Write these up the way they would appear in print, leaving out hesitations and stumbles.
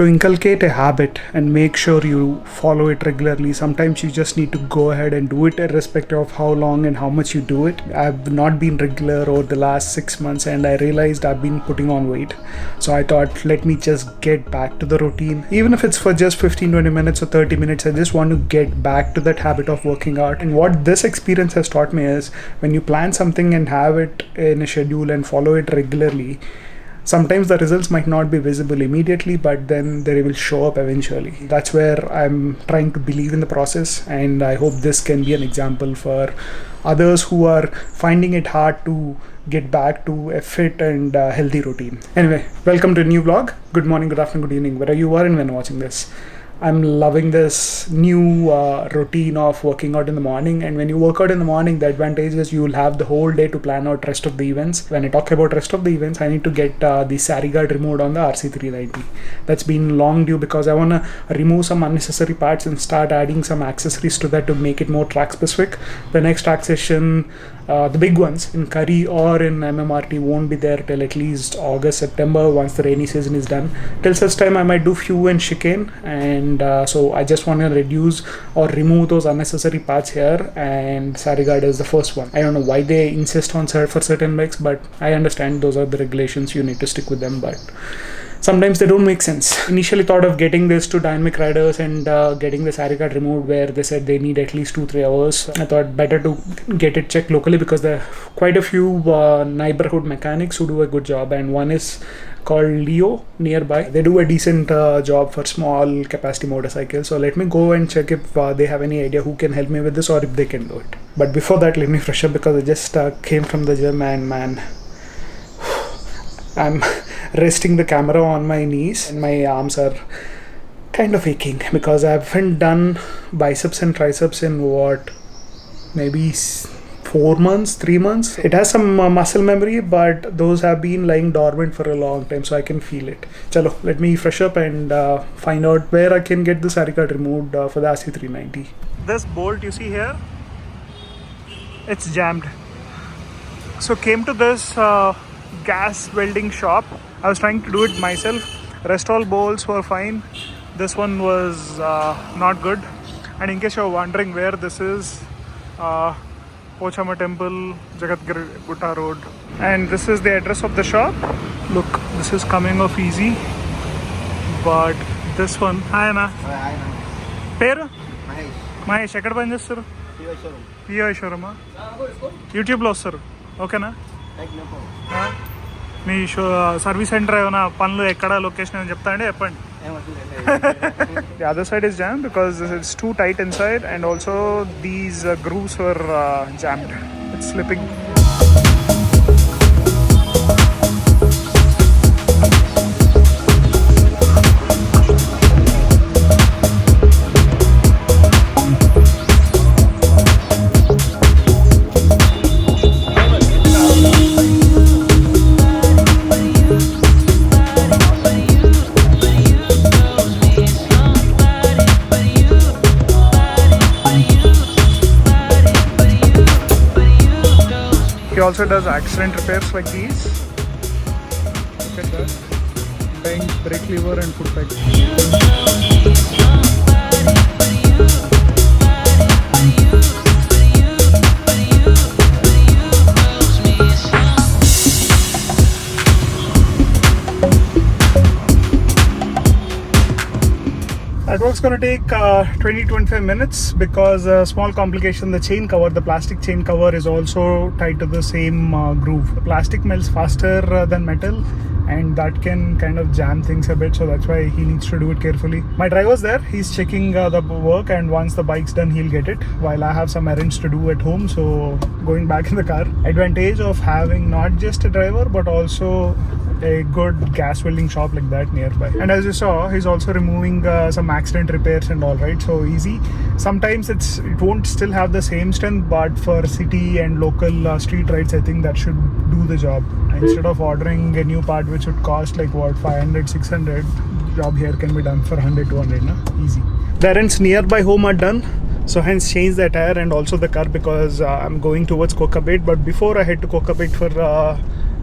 to inculcate a habit and make sure you follow it regularly. Sometimes you just need to go ahead and do it irrespective of how long and how much you do it. I've not been regular over the last 6 months and I realized I've been putting on weight. So I thought, let me just get back to the routine. Even if it's for just 15-20 minutes or 30 minutes, I just want to get back to that habit of working out. And what this experience has taught me is when you plan something and have it in a schedule and follow it regularly, sometimes the results might not be visible immediately, but then they will show up eventually. That's where I'm trying to believe in the process, and I hope this can be an example for others who are finding it hard to get back to a fit and healthy routine. Anyway, welcome to a new vlog. Good morning, good afternoon, good evening, wherever you are and when watching this. I'm loving this new routine of working out in the morning. And when you work out in the morning, the advantage is you will have the whole day to plan out rest of the events. When I talk about rest of the events, I need to get the sari guard removed on the RC390. That's been long due because I want to remove some unnecessary parts and start adding some accessories to that to make it more track specific. The next track session, the big ones in Curry or in MMRT won't be there till at least August, September once the rainy season is done. Till such time I might do few in chicane, and so I just want to reduce or remove those unnecessary parts here, and sari guard is the first one. I don't know why they insist on for certain bikes, but I understand those are the regulations, you need to stick with them, but sometimes they don't make sense. Initially thought of getting this to dynamic riders and getting the sari guard removed where they said they need at least 2-3 hours. I thought better to get it checked locally because there are quite a few neighborhood mechanics who do a good job, and one is called Leo nearby. They do a decent job for small capacity motorcycles. So let me go and check if they have any idea who can help me with this or if they can do it. But before that, let me fresh up because I just came from the gym and man, I'm resting the camera on my knees and my arms are kind of aching because I haven't done biceps and triceps in what, maybe 4 months, 3 months. It has some muscle memory, but those have been lying dormant for a long time, so I can feel it. Chalo, let me fresh up and find out where I can get the sari guard removed for the RC390. This bolt you see here, it's jammed. So came to this gas welding shop. I was trying to do it myself. Rest all bolts were fine. This one was not good. And in case you're wondering where this is, Pochama Temple, Jagatgir Gutta Road. And this is the address of the shop. Look, this is coming off easy. But this one, hi Anna. Hi, Peru? Mahesh. Mahesh, ekkada pani chestunnaru? PI showroom. YouTube lo vastaru. Okay na? Me service centre ఏమైనా పనులు ఎక్కడ location ఏమైనా చెప్తా అండి చెప్పండి. The other side is jammed because it's too tight inside, and also these grooves were jammed. It's slipping. He also does accident repairs like these. Look at that. Bang, brake lever and foot peg. That work's going to take 20-25 minutes because a small complication, the chain cover, the plastic chain cover is also tied to the same groove. The plastic melts faster than metal, and that can kind of jam things a bit, so that's why he needs to do it carefully. My driver's there, he's checking the work, and once the bike's done he'll get it while I have some errands to do at home. So going back in the car, advantage of having not just a driver but also a good gas welding shop like that nearby. And as you saw, he's also removing some accident repairs and all, right? So easy. Sometimes it won't still have the same strength, but for city and local street rides, I think that should do the job. Instead of ordering a new part which would cost like what, 500-600, job here can be done for 100-200, na? Easy. The errands nearby home are done, so hence change the tire and also the car because I'm going towards Kokabet. But before I head to Kokabet for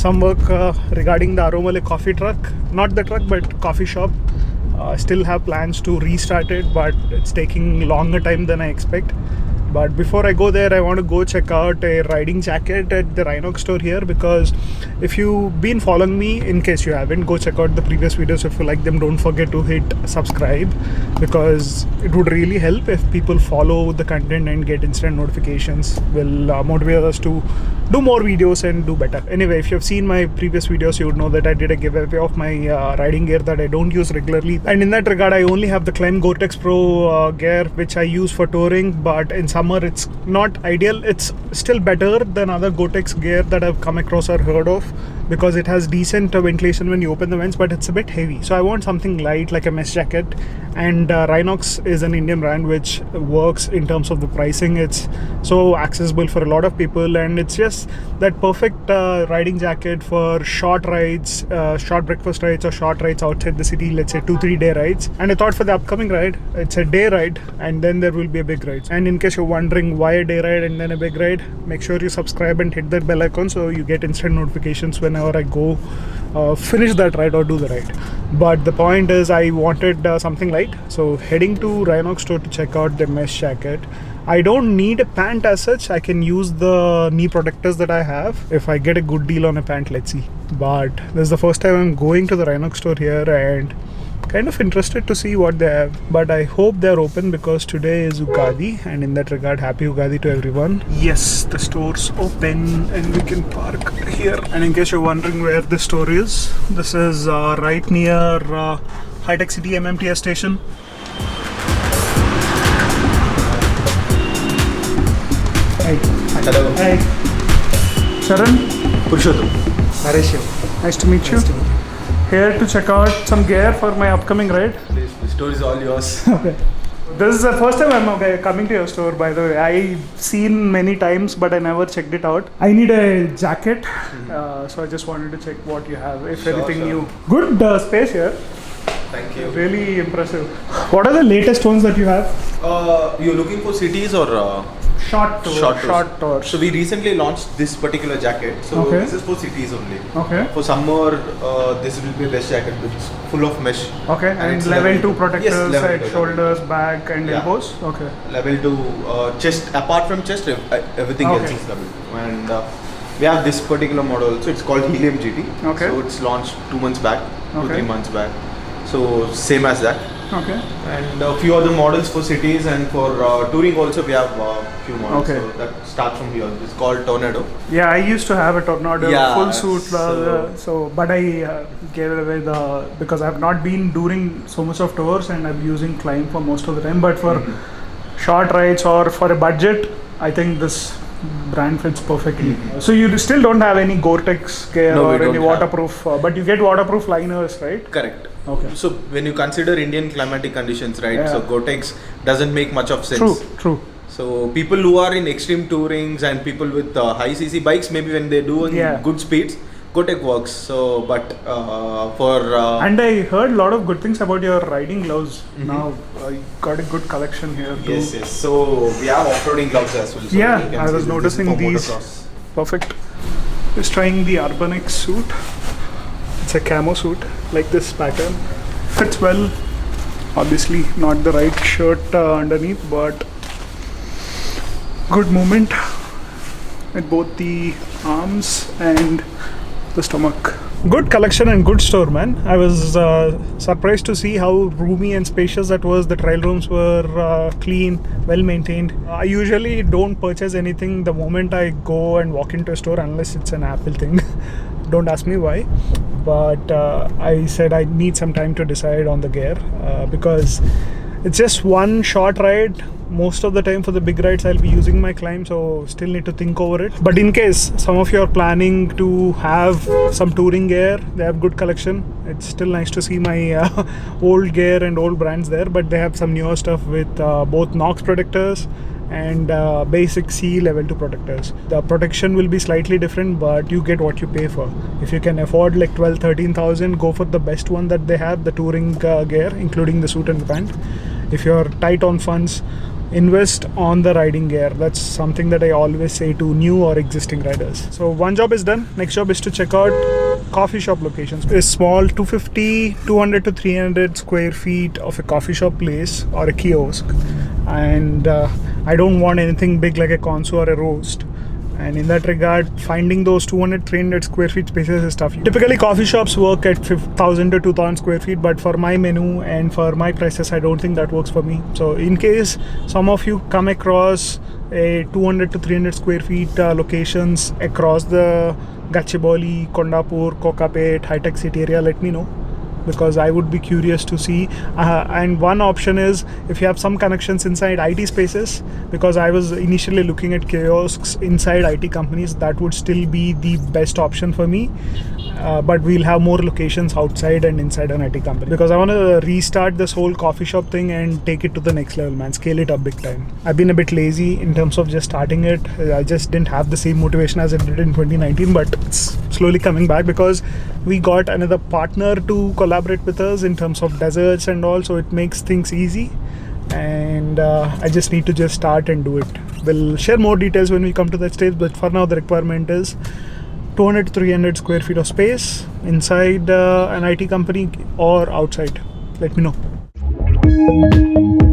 some work regarding the Aromale coffee truck, not the truck but coffee shop. Still have plans to restart it, but it's taking longer time than I expect. But before I go there, I want to go check out a riding jacket at the Rynox store here, because if you've been following me, in case you haven't, go check out the previous videos. If you like them, don't forget to hit subscribe, because it would really help if people follow the content and get instant notifications. Will motivate us to do more videos and do better. Anyway, if you've seen my previous videos, you would know that I did a giveaway of my riding gear that I don't use regularly, and in that regard I only have the Climb Gore-Tex Pro gear, which I use for touring. But in summer it's not ideal. It's still better than other Gore-Tex gear that I've come across or heard of, because it has decent ventilation when you open the vents, but it's a bit heavy. So I want something light, like a mesh jacket. And Rynox is an Indian brand which works in terms of the pricing. It's so accessible for a lot of people, and it's just that perfect riding jacket for short rides, short breakfast rides or short rides outside the city, let's say 2-3 day rides. And I thought for the upcoming ride, it's a day ride and then there will be a big ride. And in case you're wondering why a day ride and then a big ride, make sure you subscribe and hit that bell icon so you get instant notifications whenever I go finish that ride or do the ride. But the point is, I wanted something light, so heading to Rynox store to check out the mesh jacket. I don't need a pant as such. I can use the knee protectors that I have if I get a good deal on a pant. Let's see. But this is the first time I'm going to the Rynox store here, and kind of interested to see what they have. But I hope they're open, because today is Ugadi, and in that regard, happy Ugadi to everyone. Yes, the store's open and we can park here. And in case you're wondering where the store is, this is right near High Tech City MMTS station. Hi. Hello. Hi. Sharan? Purushottam. Naresh. Nice to meet you. Here to check out some gear for my upcoming ride. Please, the store is all yours. Okay. This is the first time I'm coming to your store, by the way. I've seen many times, but I never checked it out. I need a jacket, so I just wanted to check what you have, if anything new. Good space here. Thank you. Really impressive. What are the latest ones that you have? You're looking for cities or Short tours. So we recently launched this particular jacket. So this is for cities only. Okay. For summer, this will be a mesh jacket, which is full of mesh. Okay. And level 2 protectors, yes, level like shoulders, back, and elbows. Okay. Level 2 chest. Apart from chest, everything else is level 2. And we have this particular model. So it's called Helium GT. Okay. So it's launched 2 months back, 2-3 months back. So same as that. Okay. And a few other models for cities, and for touring also we have few models. Okay. So that starts from here. It's called Tornado. Yeah, I used to have a Tornado full suit. So But I gave it away because I've not been doing so much of tours, and I'm using Climb for most of the time. But for short rides or for a budget, I think this brand fits perfectly. So you still don't have any Gore-Tex gear or any waterproof, but you get waterproof liners, right? Correct. Okay. So when you consider Indian climatic conditions, right? So Gore-Tex doesn't make much of sense. True. So people who are in extreme tourings and people with high cc bikes, maybe when they're doing good speeds, Gore-Tex works. So, but and I heard a lot of good things about your riding gloves. Now you got a good collection here too. Yes. So we have off-roading gloves as well. So I was noticing these. Perfect. Just trying the Urbanx suit. It's a camo suit, like this pattern. Fits well. Obviously not the right shirt underneath, but good movement at both the arms and the stomach. Good collection and good store, man. I was surprised to see how roomy and spacious that was. The trial rooms were clean, well maintained. I usually don't purchase anything the moment I go and walk into a store, unless it's an Apple thing. Don't ask me why, but I said I need some time to decide on the gear, because it's just one short ride. Most of the time for the big rides I'll be using my Climb, so still need to think over it. But in case some of you are planning to have some touring gear, they have good collection. It's still nice to see my old gear and old brands there, but they have some newer stuff with both NOx protectors and basic C level 2 protectors. The protection will be slightly different, but you get what you pay for. If you can afford like 12,000-13,000, go for the best one that they have, the touring gear, including the suit and the pant. If you're tight on funds, invest on the riding gear. That's something that I always say to new or existing riders. So one job is done. Next job is to check out coffee shop locations. A small 200 to 300 square feet of a coffee shop place or a kiosk, and I don't want anything big like a console or a roast. And in that regard, finding those 200-300 square feet spaces is tough. Typically coffee shops work at 1,000 to 2,000 square feet, but for my menu and for my prices, I don't think that works for me. So in case some of you come across a 200 to 300 square feet locations across the Gachibowli, Kondapur, Kokapet, high-tech city area, let me know, because I would be curious to see. And one option is if you have some connections inside IT spaces, because I was initially looking at kiosks inside IT companies, that would still be the best option for me. But we'll have more locations outside and inside an IT company, because I want to restart this whole coffee shop thing and take it to the next level, man. Scale it up big time. I've been a bit lazy in terms of just starting it. I just didn't have the same motivation as I did in 2019, but it's slowly coming back because we got another partner to collaborate with us in terms of desserts and all, so it makes things easy. And I just need to just start and do it. We'll share more details when we come to that stage, but for now the requirement is 200 to 300 square feet of space inside an IT company or outside. Let me know.